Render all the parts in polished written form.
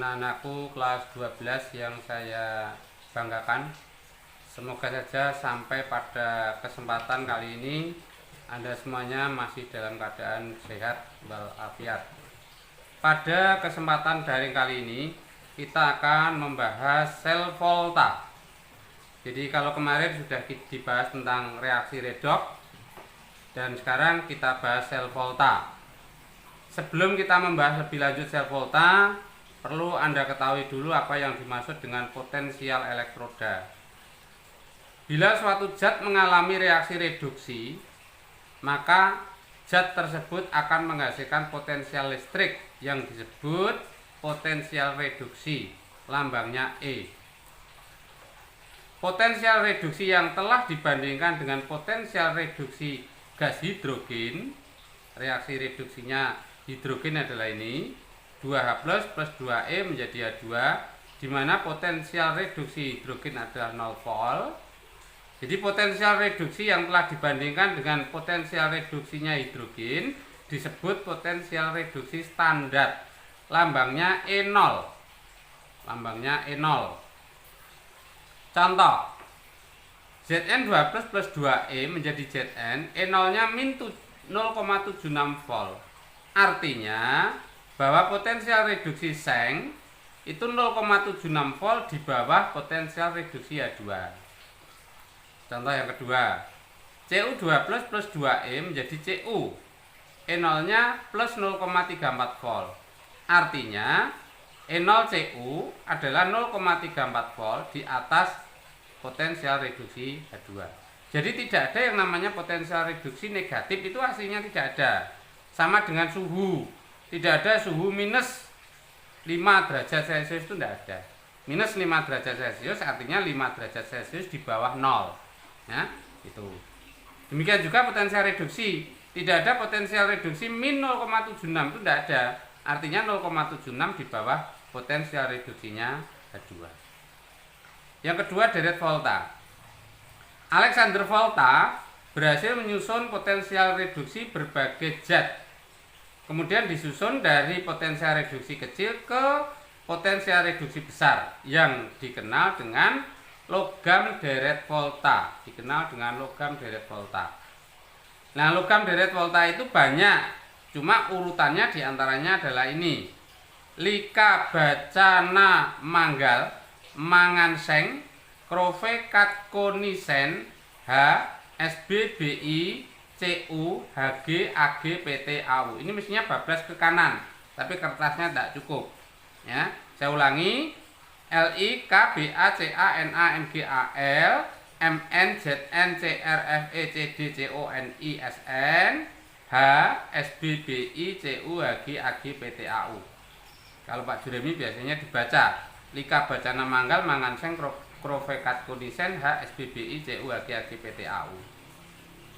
anak-anakku kelas 12 yang saya banggakan. Semoga saja sampai pada kesempatan kali ini Anda semuanya masih dalam keadaan sehat walafiat. Pada kesempatan daring kali ini kita akan membahas sel volta. Jadi kalau kemarin sudah dibahas tentang reaksi redoks dan sekarang kita bahas sel volta. Sebelum kita membahas lebih lanjut sel volta, perlu Anda ketahui dulu apa yang dimaksud dengan potensial elektroda. Bila suatu zat mengalami reaksi reduksi, maka zat tersebut akan menghasilkan potensial listrik yang disebut potensial reduksi, lambangnya E. Potensial reduksi yang telah dibandingkan dengan potensial reduksi gas hidrogen, reaksi reduksinya hidrogen adalah ini, 2H plus 2E menjadi H2, di mana potensial reduksi hidrogen adalah 0 volt. Jadi potensial reduksi yang telah dibandingkan dengan potensial reduksinya hidrogen disebut potensial reduksi standar, lambangnya E0. Lambangnya E0. Contoh, Zn 2 plus 2E menjadi Zn, E0-nya min 0,76 volt. Artinya bahwa potensial reduksi seng itu 0,76 volt di bawah potensial reduksi H2. Contoh yang kedua, Cu2 plus 2E menjadi Cu. E0-nya plus 0,34 volt. Artinya E0Cu adalah 0,34 volt di atas potensial reduksi H2. Jadi tidak ada yang namanya potensial reduksi negatif, itu aslinya tidak ada. Sama dengan suhu, tidak ada suhu minus 5 derajat Celcius, itu tidak ada. Minus 5 derajat Celcius artinya 5 derajat Celcius di bawah 0. Ya, itu. Demikian juga potensial reduksi, tidak ada potensial reduksi min 0,76, itu tidak ada. Artinya 0,76 di bawah potensial reduksinya H2. Yang kedua, deret volta. Alexander Volta berhasil menyusun potensial reduksi berbagai zat. Kemudian disusun dari potensial reduksi kecil ke potensial reduksi besar yang dikenal dengan logam deret volta. Dikenal dengan logam deret volta. Nah, logam deret volta itu banyak, cuma urutannya diantaranya adalah ini: lika bacana manggal, manganseng, krove katkonisen, H, SBBI, Cu, Hg, Ag, Pt, Au. Ini mestinya bablas ke kanan, tapi kertasnya tidak cukup. Ya, saya ulangi: Li, K, Ba, Ca, Na, Mg, Al, Mn, Zn, Cr, Fe, Cd, Con, I, Sn, H, SBBI, Cu, Hg, Ag, Pt, Au. Kalau Pak Juremi biasanya dibaca lika bacana manggal, manganseng, krove katkonisen, H, SBBI, Cu, Hg, Ag, Pt, Au.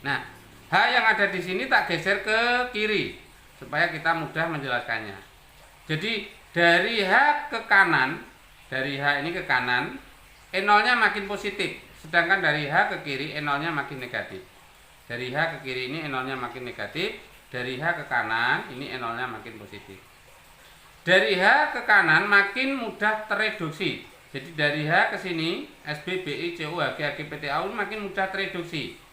Nah, H yang ada di sini tak geser ke kiri supaya kita mudah menjelaskannya. Jadi dari H ke kanan, dari H ini ke kanan, E0-nya makin positif, sedangkan dari H ke kiri E0-nya makin negatif. Dari H ke kiri ini E0-nya makin negatif, dari H ke kanan ini E0-nya makin positif. Dari H ke kanan makin mudah tereduksi. Jadi dari H ke sini SBBI, Cu, Hg, Ag, Pt, Au makin mudah tereduksi.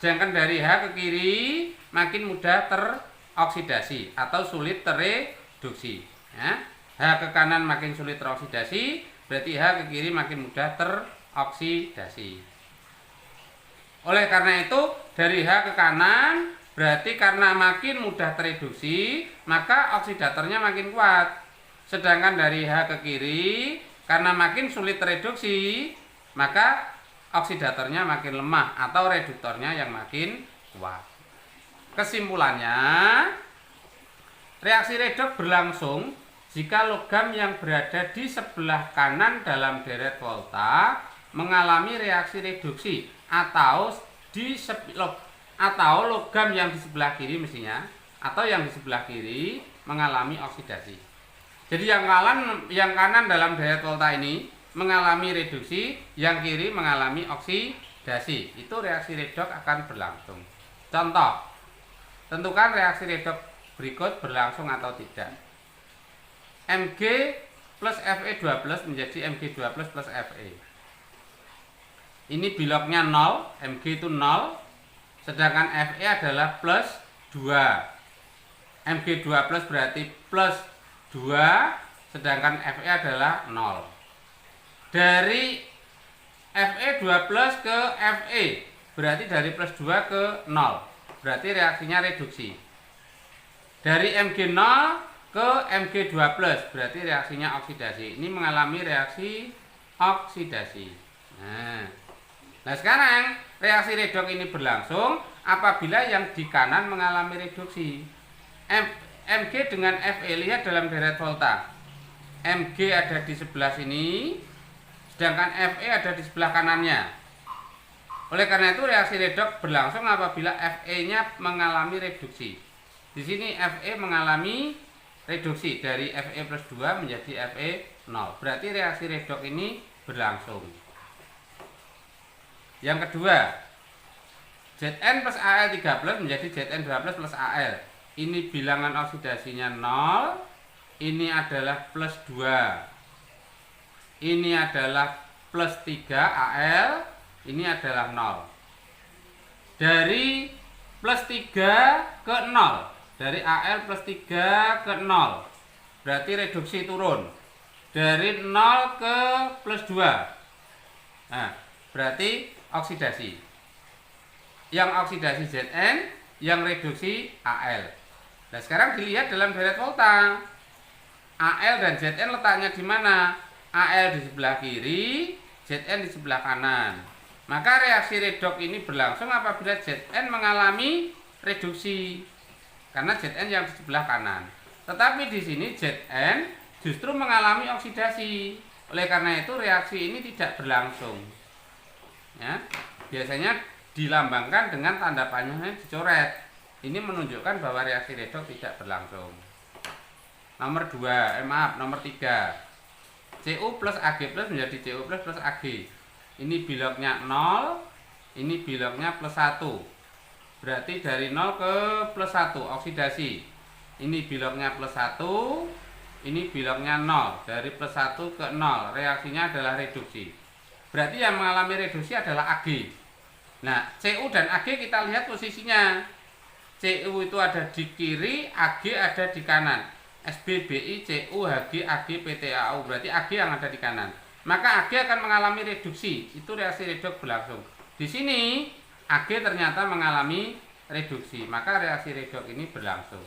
Sedangkan dari H ke kiri makin mudah teroksidasi atau sulit tereduksi. Ya. H ke kanan makin sulit teroksidasi, berarti H ke kiri makin mudah teroksidasi. Oleh karena itu, dari H ke kanan berarti karena makin mudah tereduksi, maka oksidatornya makin kuat. Sedangkan dari H ke kiri karena makin sulit tereduksi, maka oksidatornya makin lemah atau reduktornya yang makin kuat. Kesimpulannya, reaksi redoks berlangsung jika logam yang berada di sebelah kanan dalam deret volta mengalami reaksi reduksi atau logam yang di sebelah kiri mestinya atau yang di sebelah kiri mengalami oksidasi. Jadi yang kanan dalam deret volta ini mengalami reduksi, yang kiri mengalami oksidasi. Itu reaksi redoks akan berlangsung. Contoh, tentukan reaksi redoks berikut berlangsung atau tidak. Mg plus Fe12 menjadi Mg2 plus Fe. Ini biloknya 0, Mg itu 0, sedangkan Fe adalah plus 2. Mg2 plus berarti plus 2, sedangkan Fe adalah 0. Dari Fe2 plus ke Fe, berarti dari plus 2 ke 0. Berarti reaksinya reduksi. Dari Mg0 ke Mg2 plus, berarti reaksinya oksidasi. Ini mengalami reaksi oksidasi. Nah sekarang reaksi redoks ini berlangsung apabila yang di kanan mengalami reduksi. Mg dengan Fe, lihat dalam deret volta. Mg ada di sebelah sini, sedangkan Fe ada di sebelah kanannya. Oleh karena itu reaksi redoks berlangsung apabila Fe-nya mengalami reduksi. Di sini Fe mengalami reduksi dari Fe plus 2 menjadi Fe 0. Berarti reaksi redoks ini berlangsung. Yang kedua, Zn plus Al3 plus menjadi Zn2 plus plus Al. Ini bilangan oksidasinya 0. Ini adalah plus 2. Ini adalah plus 3 Al. Ini adalah 0. Dari plus 3 ke 0. Dari Al plus 3 ke 0. Berarti reduksi turun. Dari 0 ke plus 2. Nah, berarti oksidasi. Yang oksidasi Zn, yang reduksi Al. Nah, sekarang dilihat dalam deret volta. Al dan Zn letaknya di mana? Al di sebelah kiri, Zn di sebelah kanan. Maka reaksi redoks ini berlangsung apabila Zn mengalami reduksi. Karena Zn yang di sebelah kanan. Tetapi di sini Zn justru mengalami oksidasi. Oleh karena itu reaksi ini tidak berlangsung. Ya, biasanya dilambangkan dengan tanda panahnya dicoret. Ini menunjukkan bahwa reaksi redoks tidak berlangsung. Nomor 3. Cu plus Ag plus menjadi Cu plus plus Ag. Ini biloknya 0, ini biloknya plus 1. Berarti dari 0 ke plus 1 oksidasi. Ini biloknya plus 1, ini biloknya 0. Dari plus 1 ke 0, reaksinya adalah reduksi. Berarti yang mengalami reduksi adalah Ag. Nah, Cu dan Ag kita lihat posisinya. Cu itu ada di kiri, Ag ada di kanan. SBBI, Cu, Hg, Ag, PtAU. Berarti Ag yang ada di kanan. Maka Ag akan mengalami reduksi. Itu reaksi redoks berlangsung. Di sini Ag ternyata mengalami reduksi. Maka reaksi redoks ini berlangsung.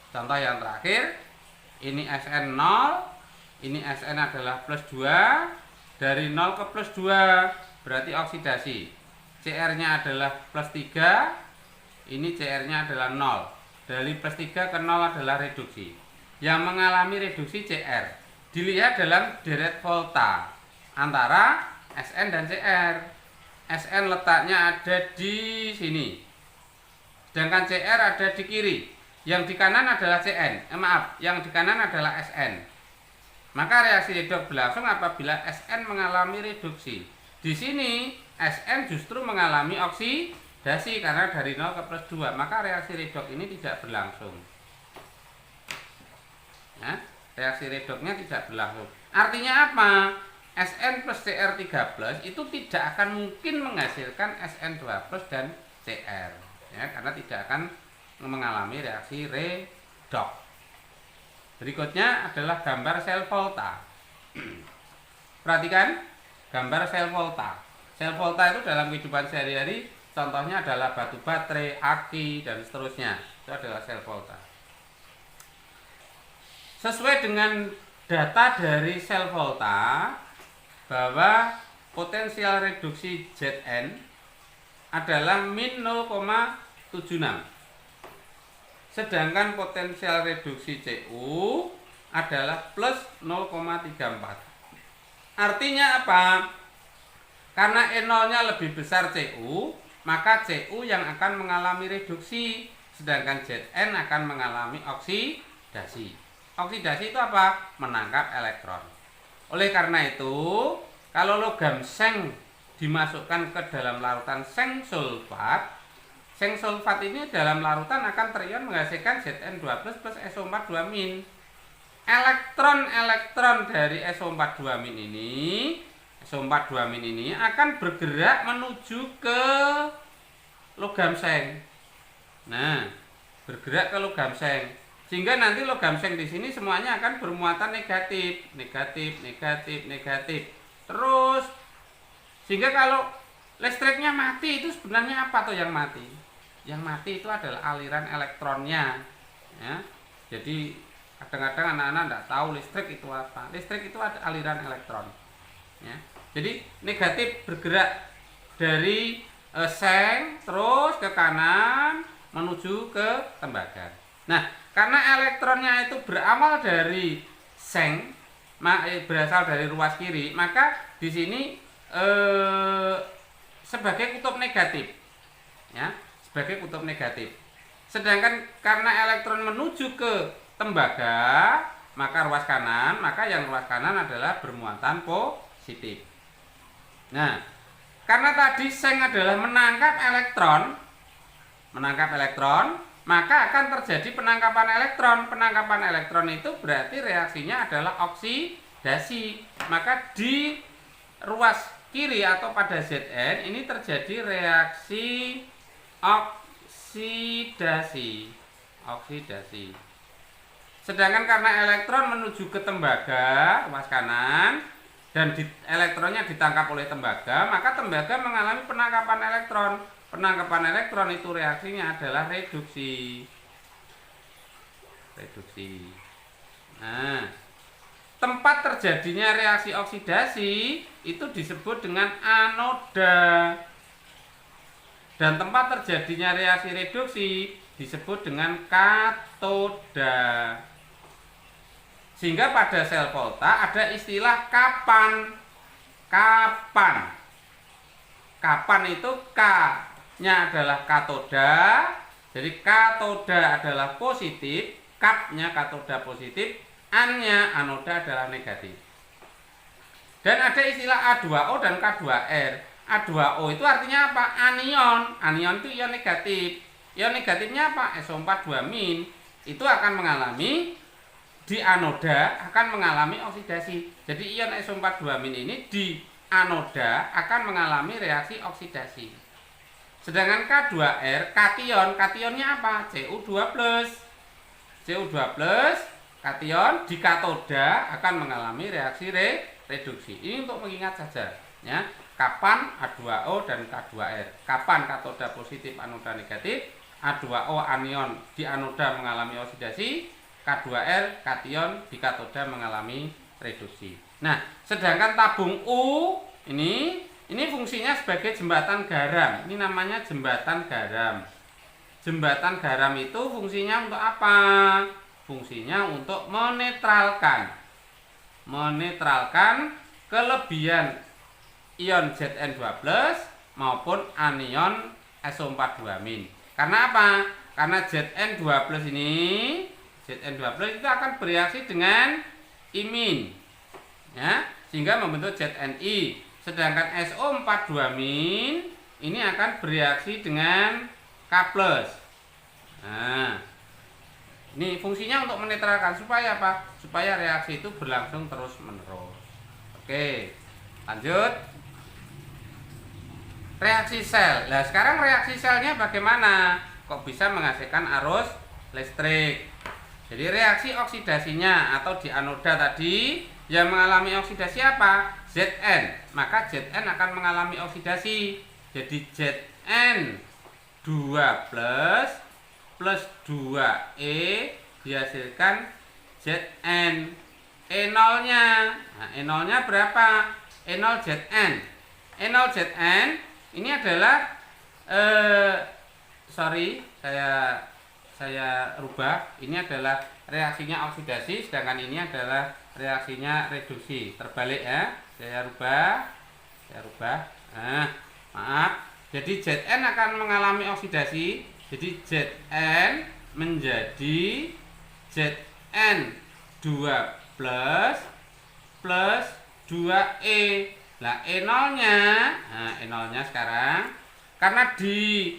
Contoh yang terakhir, ini Sn 0, ini Sn adalah plus 2. Dari 0 ke plus 2 berarti oksidasi. Cr-nya adalah plus 3. Ini Cr-nya adalah 0. Dari plus 3 ke 0 adalah reduksi. Yang mengalami reduksi Cr. Dilihat dalam deret volta antara Sn dan Cr. Sn letaknya ada di sini. Sedangkan Cr ada di kiri. Yang di kanan adalah Cn. Yang di kanan adalah Sn. Maka reaksi redoks berlangsung apabila Sn mengalami reduksi. Di sini Sn justru mengalami oksidasi karena dari 0 ke plus 2. Maka reaksi redoks ini tidak berlangsung. Ya, reaksi redoksnya tidak berlangsung. Artinya apa? Sn plus Cr3 plus itu tidak akan mungkin menghasilkan Sn2 plus dan Cr. Ya, karena tidak akan mengalami reaksi redoks. Berikutnya adalah gambar sel volta. Perhatikan gambar sel volta. Sel volta itu dalam kehidupan sehari-hari contohnya adalah batu baterai, aki, dan seterusnya. Itu adalah sel volta. Sesuai dengan data dari sel volta bahwa potensial reduksi Zn adalah min 0,76. Sedangkan potensial reduksi Cu adalah plus 0,34. Artinya apa? Karena E0-nya lebih besar Cu, maka Cu yang akan mengalami reduksi, sedangkan Zn akan mengalami oksidasi. Oksidasi itu apa? Menangkap elektron. Oleh karena itu, kalau logam seng dimasukkan ke dalam larutan seng sulfat, seng sulfat ini dalam larutan akan terion menghasilkan Zn2 plus SO4 2-. elektron-elektron dari SO42- ini akan bergerak menuju ke logam seng. Nah, bergerak ke logam seng. Sehingga nanti logam seng di sini semuanya akan bermuatan negatif, negatif, negatif, negatif. Terus sehingga kalau listriknya mati itu sebenarnya apa tuh yang mati? Yang mati itu adalah aliran elektronnya. Ya. Jadi kadang-kadang anak-anak tidak tahu listrik itu apa. Listrik itu ada aliran elektron. Ya. Jadi negatif bergerak dari seng terus ke kanan menuju ke tembaga. Nah, karena elektronnya itu berawal dari seng, berasal dari ruas kiri, maka di sini sebagai kutub negatif, ya, sebagai kutub negatif. Sedangkan karena elektron menuju ke tembaga, maka yang ruas kanan adalah bermuatan positif. Nah, karena tadi seng adalah menangkap elektron, maka akan terjadi penangkapan elektron. Penangkapan elektron itu berarti reaksinya adalah oksidasi. Maka di ruas kiri atau pada Zn ini terjadi reaksi oksidasi. Sedangkan karena elektron menuju ke tembaga ruas kanan dan elektronnya ditangkap oleh tembaga, maka tembaga mengalami penangkapan elektron. Penangkapan elektron itu reaksinya adalah reduksi. Nah, tempat terjadinya reaksi oksidasi itu disebut dengan anoda. Dan tempat terjadinya reaksi reduksi disebut dengan katoda. Sehingga pada sel volta ada istilah kapan. Kapan itu K-nya adalah katoda. Jadi katoda adalah positif, kapnya katoda positif, An-nya anoda adalah negatif. Dan ada istilah A2O dan K2R. A2O itu artinya apa? Anion. Anion itu ion negatif. Ion negatifnya apa? SO42- itu akan mengalami di anoda akan mengalami oksidasi. Jadi ion SO42- ini di anoda akan mengalami reaksi oksidasi. Sedangkan K2R kationnya apa? Cu2+. Cu2+ kation di katoda akan mengalami reaksi reduksi. Ini untuk mengingat saja, ya. Kapan A2O dan K2R. Kapan katoda positif anoda negatif, A2O anion di anoda mengalami oksidasi, K2R kation di katoda mengalami reduksi. Nah, sedangkan tabung U ini fungsinya sebagai jembatan garam. Ini namanya jembatan garam. Jembatan garam itu fungsinya untuk apa? Fungsinya untuk menetralkan kelebihan ion Zn2+ maupun anion SO42-. Karena apa? Karena Zn2+ itu akan bereaksi dengan imin, ya, sehingga membentuk ZNI. Sedangkan SO42- ini akan bereaksi dengan K+. Nah, ini fungsinya untuk menetralkan supaya apa? Supaya reaksi itu berlangsung terus-menerus. Oke, lanjut. Reaksi sel. Nah, sekarang reaksi selnya bagaimana? Kok bisa menghasilkan arus listrik? Jadi reaksi oksidasinya atau di anoda tadi yang mengalami oksidasi apa? Zn. Maka Zn akan mengalami oksidasi. Jadi Zn2+ plus 2E dihasilkan Zn. E0-nya. Nah, E0-nya berapa? E0 Zn. E0 Zn ini adalah saya rubah. Ini adalah reaksinya oksidasi, sedangkan ini adalah reaksinya reduksi. Terbalik, ya. Saya rubah. Nah, maaf. Jadi Zn akan mengalami oksidasi. Jadi Zn menjadi Zn2+ plus 2E. Nah, E0-nya sekarang karena di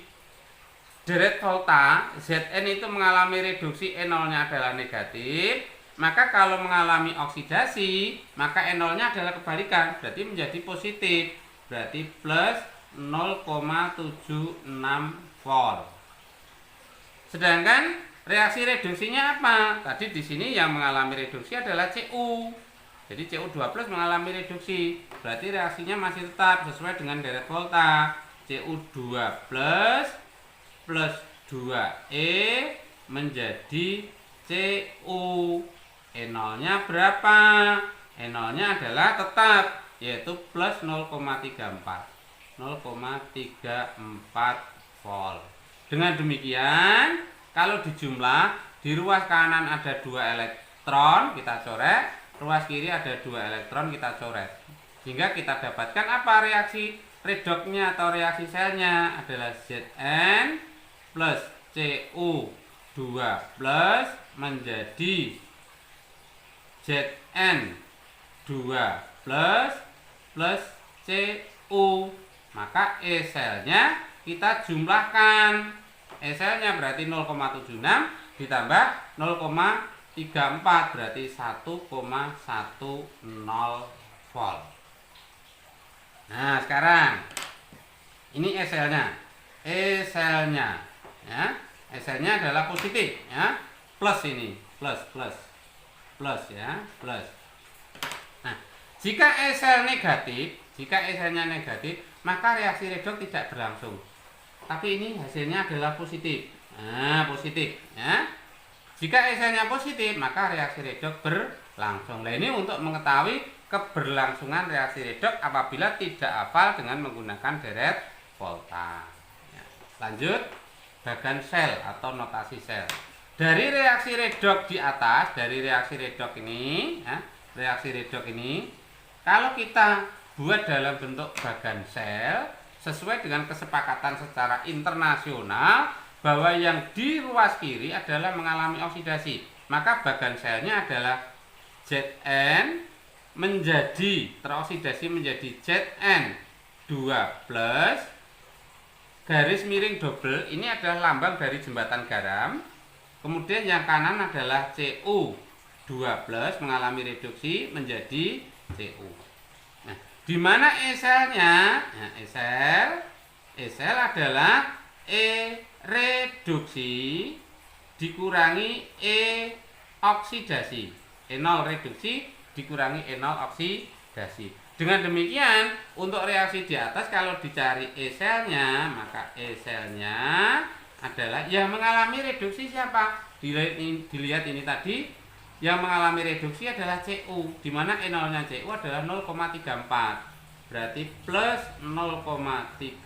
deret volta Zn itu mengalami reduksi, E0-nya adalah negatif. maka kalau mengalami oksidasi, maka E0-nya adalah kebalikan, berarti menjadi positif. Berarti plus 0,76 volt. Sedangkan reaksi reduksinya apa? Tadi di sini yang mengalami reduksi adalah Cu. Jadi Cu2+ mengalami reduksi. Berarti reaksinya masih tetap sesuai dengan deret volta. Cu2+ plus 2E menjadi Cu. E0-nya berapa? E0-nya adalah tetap, yaitu plus 0,34 volt. Dengan demikian, kalau dijumlah, di ruas kanan ada 2 elektron, kita coret. Ruas kiri ada 2 elektron, kita coret. Sehingga kita dapatkan apa reaksi redoknya atau reaksi selnya adalah Zn plus Cu2 plus menjadi Zn2 plus Cu. Maka E selnya kita jumlahkan. E selnya berarti 0,76 ditambah 0,34 berarti 1,10 volt. Nah, sekarang ini E selnya. E selnya ya. E selnya adalah positif ya. Plus ini, plus ya, plus. Nah, jika E sel negatif, maka reaksi redok tidak berlangsung. Tapi ini hasilnya adalah positif. Nah, positif ya. Jika E selnya positif, maka reaksi redok berlangsung. Nah, ini untuk mengetahui keberlangsungan reaksi redok apabila tidak hafal dengan menggunakan deret volta. Ya. Lanjut, bagan sel atau notasi sel. Dari reaksi redok di atas, dari reaksi redok ini, ya, kalau kita buat dalam bentuk bagan sel sesuai dengan kesepakatan secara internasional bahwa yang di ruas kiri adalah mengalami oksidasi, maka bagan selnya adalah Zn teroksidasi menjadi Zn2+ garis miring double. Ini adalah lambang dari jembatan garam. Kemudian yang kanan adalah Cu2+ mengalami reduksi menjadi Cu. Nah, di mana E selnya? Nah, E sel adalah E reduksi dikurangi E oksidasi. E0 reduksi dikurangi E0 oksidasi. Dengan demikian, untuk reaksi di atas kalau dicari E selnya, maka E selnya adalah yang mengalami reduksi siapa? Dilihat ini tadi, yang mengalami reduksi adalah Cu, di mana E0-nya Cu adalah 0,34. Berarti plus 0,34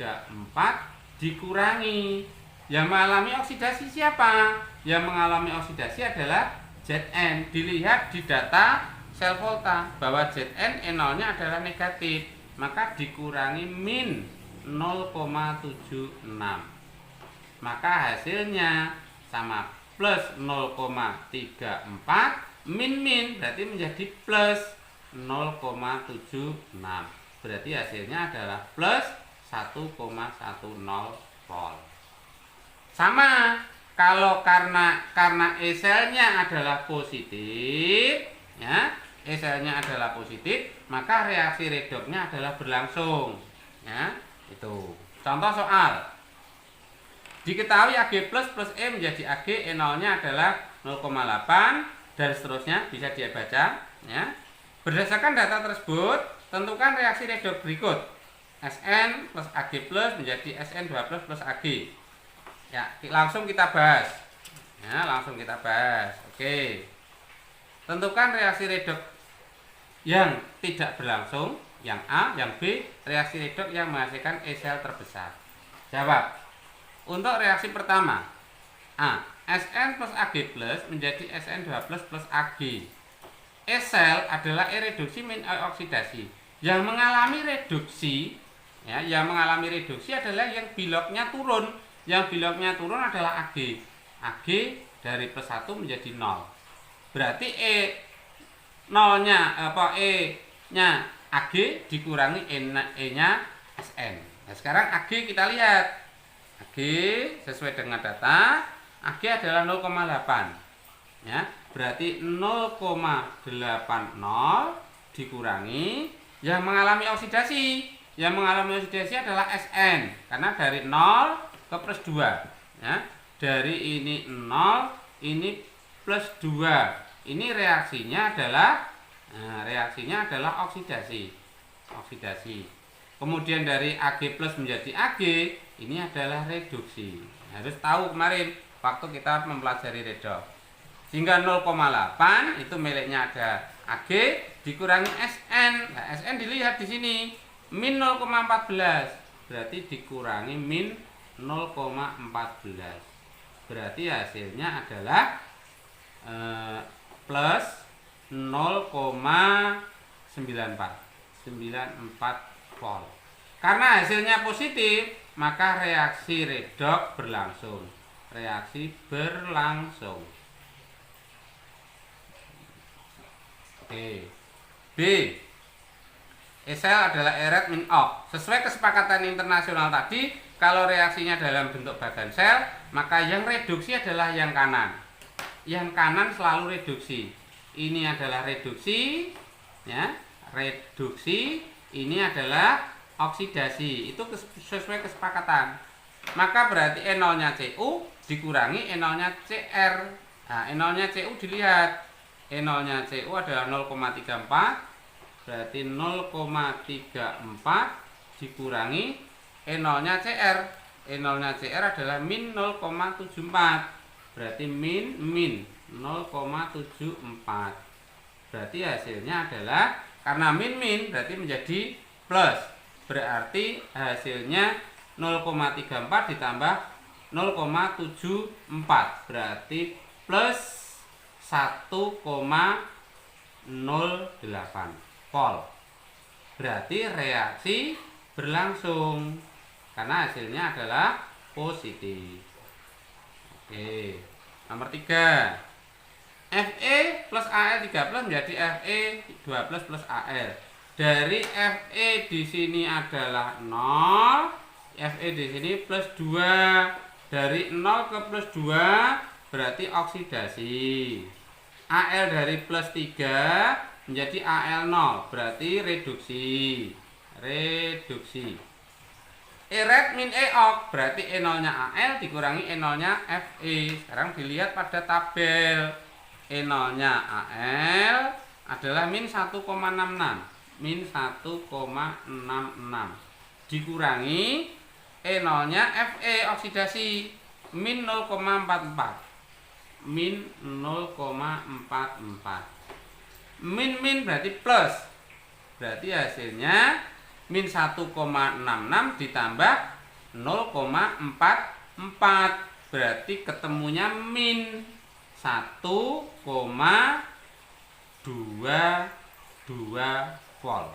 dikurangi. Yang mengalami oksidasi siapa? Yang mengalami oksidasi adalah Zn. Dilihat di data sel volta bahwa Zn E0-nya adalah negatif, maka dikurangi min 0,76. Maka hasilnya sama plus 0,34 min berarti menjadi plus 0,76. Berarti hasilnya adalah plus 1,10 volt. Sama kalau karena E selnya adalah positif ya, E selnya adalah positif, maka reaksi redoknya adalah berlangsung ya. Itu contoh soal. Diketahui Ag plus E menjadi Ag, E0-nya adalah 0,8 dan seterusnya, bisa dibaca ya. Berdasarkan data tersebut, tentukan reaksi redok berikut. Sn plus Ag plus menjadi Sn2+ plus Ag. Ya, langsung kita bahas. Ya, langsung kita bahas. Oke. Tentukan reaksi redok yang tidak berlangsung, yang A, yang B, reaksi redok yang menghasilkan E sel terbesar. Jawab. Untuk reaksi pertama, A, Sn plus Ag plus menjadi Sn2+ plus Ag. E sel adalah E reduksi min E oksidasi. Yang mengalami reduksi, ya, yang mengalami reduksi adalah yang biloknya turun. Yang biloknya turun adalah Ag. Ag dari plus 1 menjadi 0. Berarti E-nya Ag dikurangi E-nya Sn. Nah, sekarang Ag kita lihat. Ag sesuai dengan data, Ag adalah 0,8. Ya. berarti 0,80 dikurangi yang mengalami oksidasi. Yang mengalami oksidasi adalah Sn, karena dari 0 ke plus 2 ya. Dari ini 0, ini plus 2. Ini reaksinya adalah oksidasi. Kemudian dari Ag plus menjadi Ag, ini adalah reduksi. Harus tahu kemarin waktu kita mempelajari redoks. Sehingga 0,8 itu miliknya ada Ag dikurangi Sn. Nah, Sn dilihat di sini min 0,14, berarti dikurangi min 0,14. Berarti hasilnya adalah plus 0,94 volt. Karena hasilnya positif, maka reaksi redoks berlangsung. Oke. B. Esel adalah eret min ok. Sesuai kesepakatan internasional tadi, kalau reaksinya dalam bentuk bagan sel, maka yang reduksi adalah yang kanan. Yang kanan selalu reduksi. Ini adalah reduksi, ya. Reduksi, ini adalah oksidasi. Itu sesuai kesepakatan. Maka berarti E0-nya Cu dikurangi E0-nya Cr. Nah, E0-nya Cu dilihat. E0-nya Cu adalah 0,34. Berarti 0,34 dikurangi E0-nya Cr. E0-nya Cr adalah min 0,74. Berarti min 0,74. Berarti hasilnya adalah, karena min berarti menjadi plus. Berarti hasilnya 0,34 ditambah 0,74. Berarti plus 1,08 volt. Berarti reaksi berlangsung karena hasilnya adalah positif. Oke. Nomor 3. Fe plus Al3+ menjadi Fe2+ plus Al. Dari Fe di sini adalah 0, Fe di sini plus 2. Dari 0 ke plus 2 berarti oksidasi. Al dari plus 3 menjadi Al0, berarti reduksi. Eret min E-ok, berarti E0-nya Al dikurangi E0-nya Fe. Sekarang dilihat pada tabel. E0-nya Al adalah min 1,66. Min 1,66 dikurangi E0-nya Fe oksidasi min 0,44. Min 0,44. Min berarti plus. Berarti hasilnya min 1,66 ditambah 0,44. Berarti ketemunya min 1,22 volt.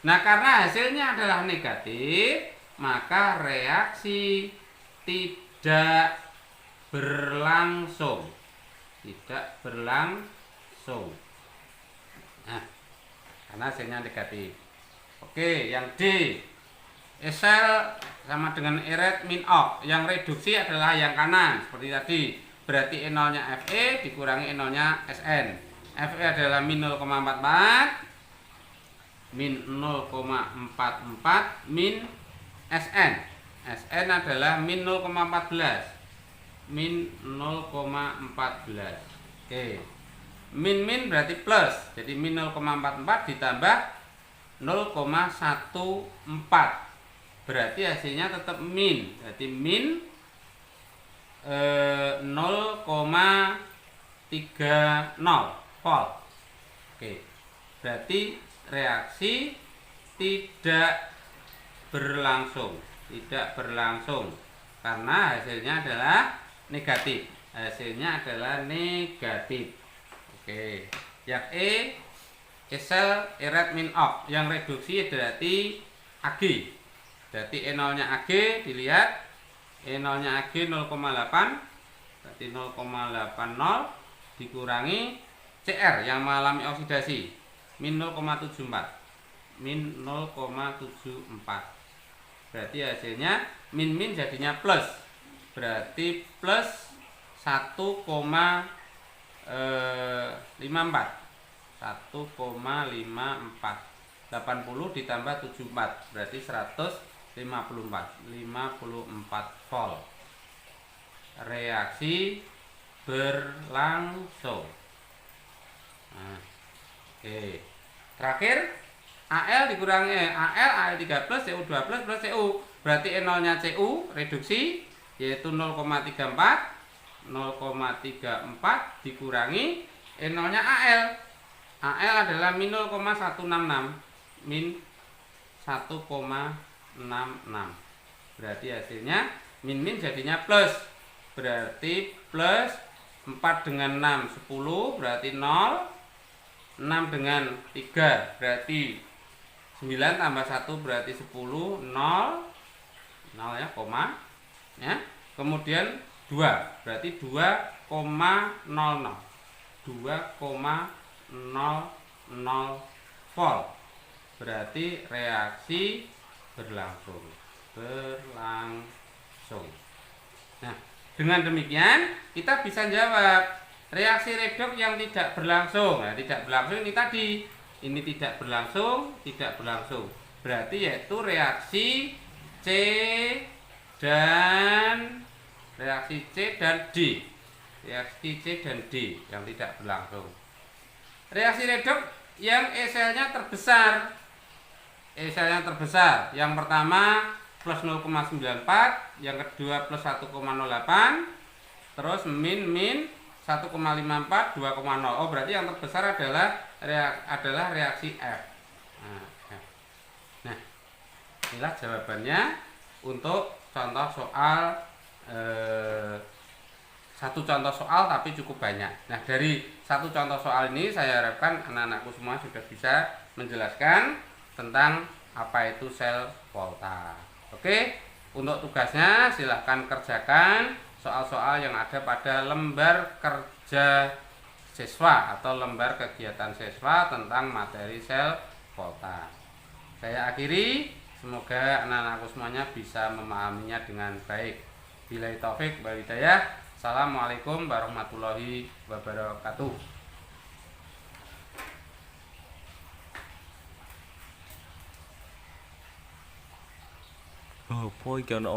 Nah, karena hasilnya adalah negatif, maka reaksi tidak berlangsung. Nah, karena hasilnya negatif. Oke, yang D. Esel sama dengan eret min ok. Yang reduksi adalah yang kanan seperti tadi. Berarti E0-nya Fe dikurangi E0-nya Sn. Fe adalah min 0,44. Min 0,44 min Sn. Sn adalah min 0,14. Min 0,14. Oke. Min berarti plus. Jadi min 0,44 ditambah 0,14. Berarti hasilnya tetap min. Berarti min 0,30 volt. Oke. Berarti reaksi tidak berlangsung. Karena hasilnya adalah negatif. Oke. Yang E, esel eret min ok. Yang reduksi berarti Ag. Berarti E0-nya Ag dilihat. E0-nya Ag 0,8. Berarti 0,80 dikurangi Cr yang mengalami oksidasi min 0,74. Min 0,74. Berarti hasilnya min jadinya plus. Berarti plus 1,08 1,54 80 ditambah 74 berarti 54 volt. Reaksi berlangsung. Nah, oke. Terakhir AL dikurangi AL 3 plus CU2 plus CU. Berarti E0 nya CU reduksi yaitu 0,34 dikurangi E0 nya AL. AL adalah min 0,166 min 1,66. Berarti hasilnya min jadinya plus. Berarti plus 4 dengan 6 10 berarti 0. 6 dengan 3 berarti 9 tambah 1 berarti 10. 0 ya koma ya. Kemudian 2 berarti 2,00 volt. Berarti reaksi berlangsung. Nah, dengan demikian kita bisa jawab reaksi redoks yang tidak berlangsung. Nah, tidak berlangsung ini tadi. Ini tidak berlangsung. Berarti yaitu reaksi C dan D. Reaksi C dan D yang tidak berlangsung. Reaksi redoks yang E selnya terbesar. Yang pertama plus 0,94, yang kedua plus 1,08, terus min 1,54 2,0. Oh, berarti yang terbesar adalah reaksi F. Nah, inilah jawabannya untuk contoh soal satu contoh soal tapi cukup banyak. Nah, dari satu contoh soal ini saya harapkan anak-anakku semua sudah bisa menjelaskan tentang apa itu sel volta. Oke, untuk tugasnya silahkan kerjakan soal-soal yang ada pada lembar kerja siswa atau lembar kegiatan siswa tentang materi sel volta. Saya akhiri, semoga anak-anakku semuanya bisa memahaminya dengan baik. Billahi taufik wal hidayah. Assalamualaikum warahmatullahi wabarakatuh. Oh, boy, gonna